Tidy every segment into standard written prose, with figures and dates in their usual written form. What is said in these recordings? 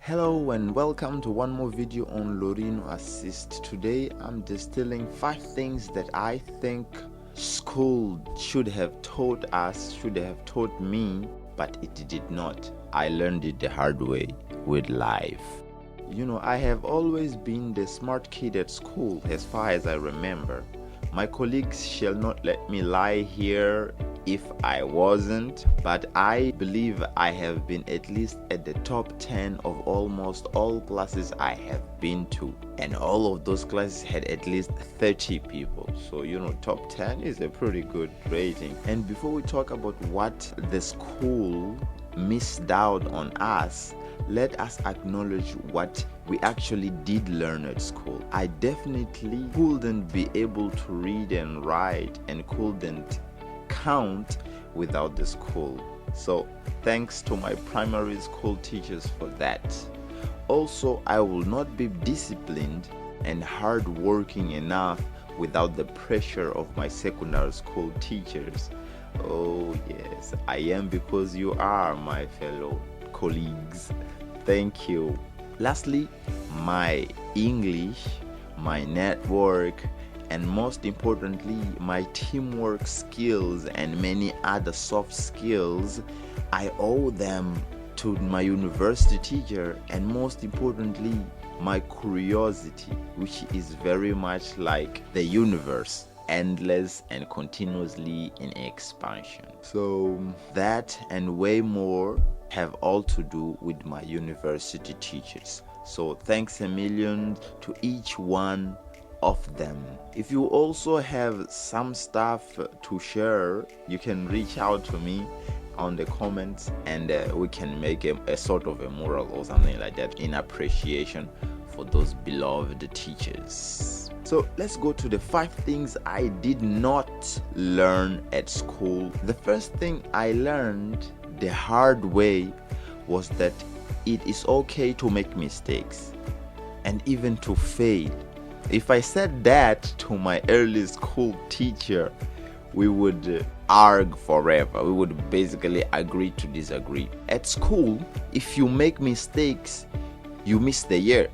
Hello and welcome to one more video on Lorino Assist. Today I'm distilling 5 things that I think school should have taught us, should have taught me, but it did not. I learned it the hard way with life. I have always been the smart kid at school as far as I remember. My colleagues shall not let me lie here if I wasn't, but I believe I have been at least at the top 10 of almost all classes I have been to, and all of those classes had at least 30 people. So top 10 is a pretty good rating. And before we talk about what the school missed out on us, let us acknowledge what we actually did learn at school. I definitely couldn't be able to read and write and couldn't count without the school. So thanks to my primary school teachers for that. Also, I will not be disciplined and hardworking enough without the pressure of my secondary school teachers. Oh yes, I am because you are my fellow colleagues. Thank you. Lastly, my English, my network, and most importantly, my teamwork skills and many other soft skills, I owe them to my university teacher, and most importantly, my curiosity, which is very much like the universe, endless and continuously in expansion. So that and way more have all to do with my university teachers. So thanks a million to each one of them. If you also have some stuff to share, you can reach out to me on the comments, and we can make a sort of a mural or something like that in appreciation for those beloved teachers. So let's go to the 5 things I did not learn at school. The first thing I learned the hard way was that it is okay to make mistakes and even to fail. If I said that to my early school teacher, we would argue forever. We would basically agree to disagree. At school, if you make mistakes, you miss the year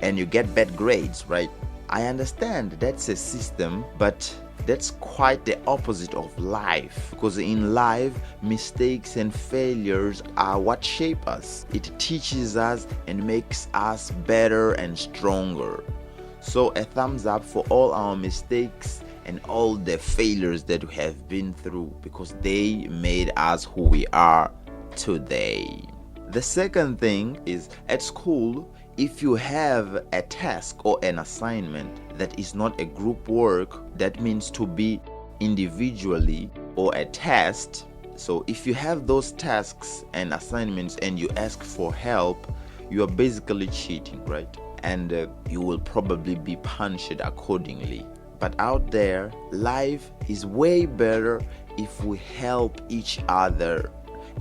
and you get bad grades, right? I understand that's a system, but that's quite the opposite of life, because in life, mistakes and failures are what shape us. It teaches us and makes us better and stronger. So a thumbs up for all our mistakes and all the failures that we have been through, because they made us who we are today. The second thing is, at school, if you have a task or an assignment that is not a group work, that means to be individually, or a test. So if you have those tasks and assignments and you ask for help, you are basically cheating, right? And you will probably be punished accordingly. But out there, life is way better if we help each other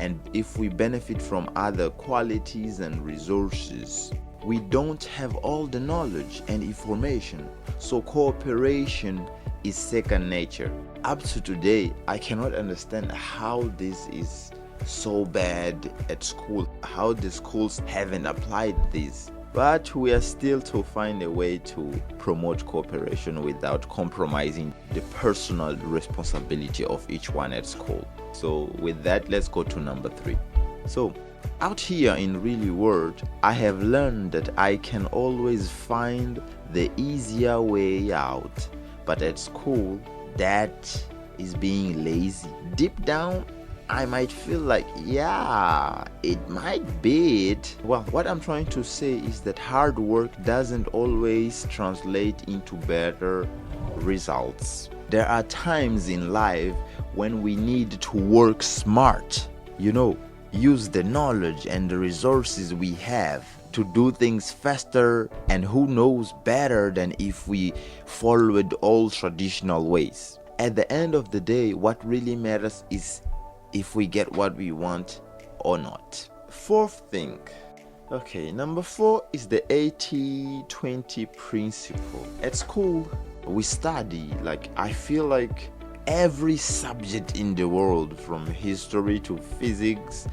and if we benefit from other qualities and resources. We don't have all the knowledge and information, so cooperation is second nature. Up to today, I cannot understand how this is so bad at school, how the schools haven't applied this. But we are still to find a way to promote cooperation without compromising the personal responsibility of each one at school. So with that, let's go to number 3. So out here in real world, I have learned that I can always find the easier way out. But at school, that is being lazy. Deep down, I might feel like, yeah, it might be it. Well, what I'm trying to say is that hard work doesn't always translate into better results. There are times in life when we need to work smart, use the knowledge and the resources we have to do things faster, and who knows better than if we followed all traditional ways. At the end of the day, what really matters is if we get what we want or not. Fourth thing. Okay, number 4 is the 80-20 principle. At school, we study, I feel like every subject in the world, from history to physics,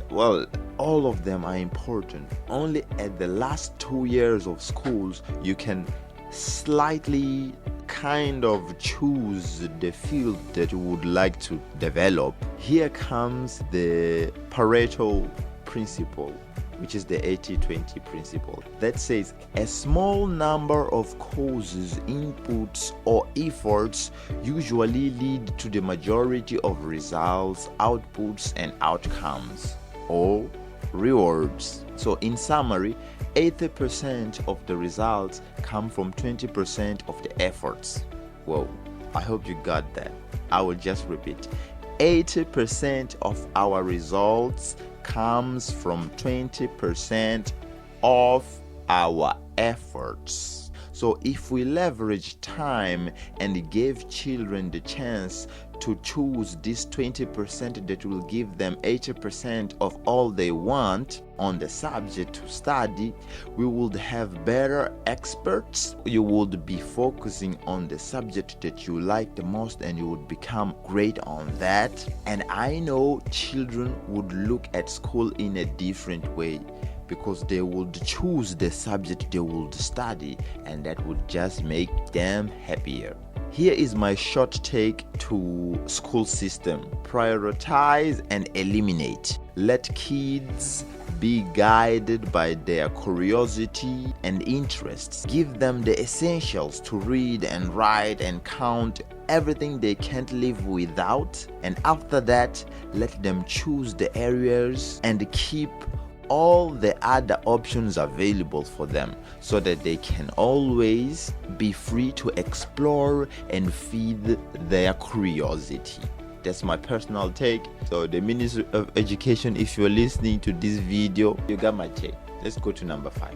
Well, all of them are important. Only at the last 2 years of schools you can slightly kind of choose the field that you would like to develop. Here comes the Pareto Principle, which is the 80-20 principle, that says a small number of causes, inputs, or efforts usually lead to the majority of results, outputs, and outcomes, or rewards. So in summary, 80% of the results come from 20% of the efforts. Whoa, I hope you got that. I will just repeat. 80% of our results comes from 20% of our efforts. So if we leverage time and give children the chance to choose this 20% that will give them 80% of all they want on the subject to study, we would have better experts. You would be focusing on the subject that you like the most and you would become great on that. And I know children would look at school in a different way, because they would choose the subject they would study, and that would just make them happier. Here is my short take to school system. Prioritize and eliminate. Let kids be guided by their curiosity and interests. Give them the essentials to read and write and count, everything they can't live without. And after that, let them choose the areas and keep all the other options available for them, so that they can always be free to explore and feed their curiosity. That's my personal take. So the Ministry of Education, if you're listening to this video, you got my take. Let's go to number 5.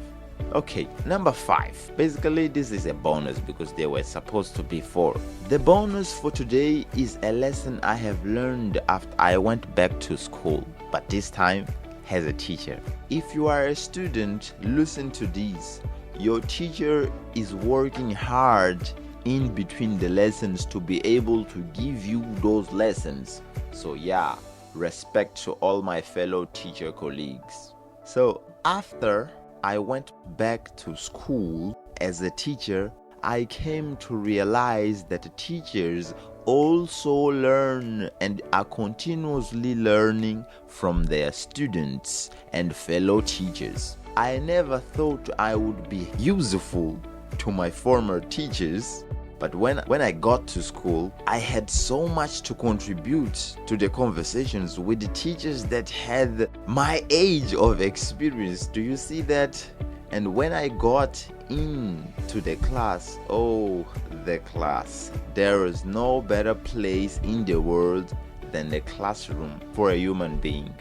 Okay, number 5. Basically, this is a bonus because they were supposed to be 4. The bonus for today is a lesson I have learned after I went back to school, but this time as a teacher. If you are a student, listen to this. Your teacher is working hard in between the lessons to be able to give you those lessons. So yeah, respect to all my fellow teacher colleagues. So after I went back to school as a teacher, I came to realize that teachers also learn and are continuously learning from their students and fellow teachers. I never thought I would be useful to my former teachers, but when I got to school, I had so much to contribute to the conversations with the teachers that had my age of experience. Do you see that? And when I got into the class, oh, the class. There is no better place in the world than the classroom for a human being.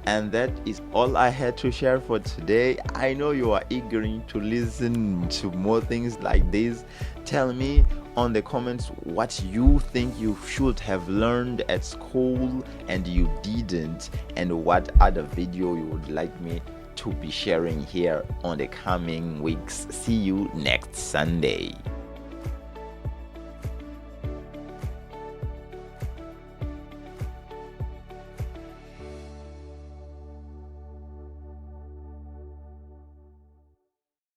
And that is all I had to share for today. I know you are eager to listen to more things like this. Tell me on the comments what you think you should have learned at school and you didn't, and what other video you would like me to be sharing here on the coming weeks. See you next Sunday.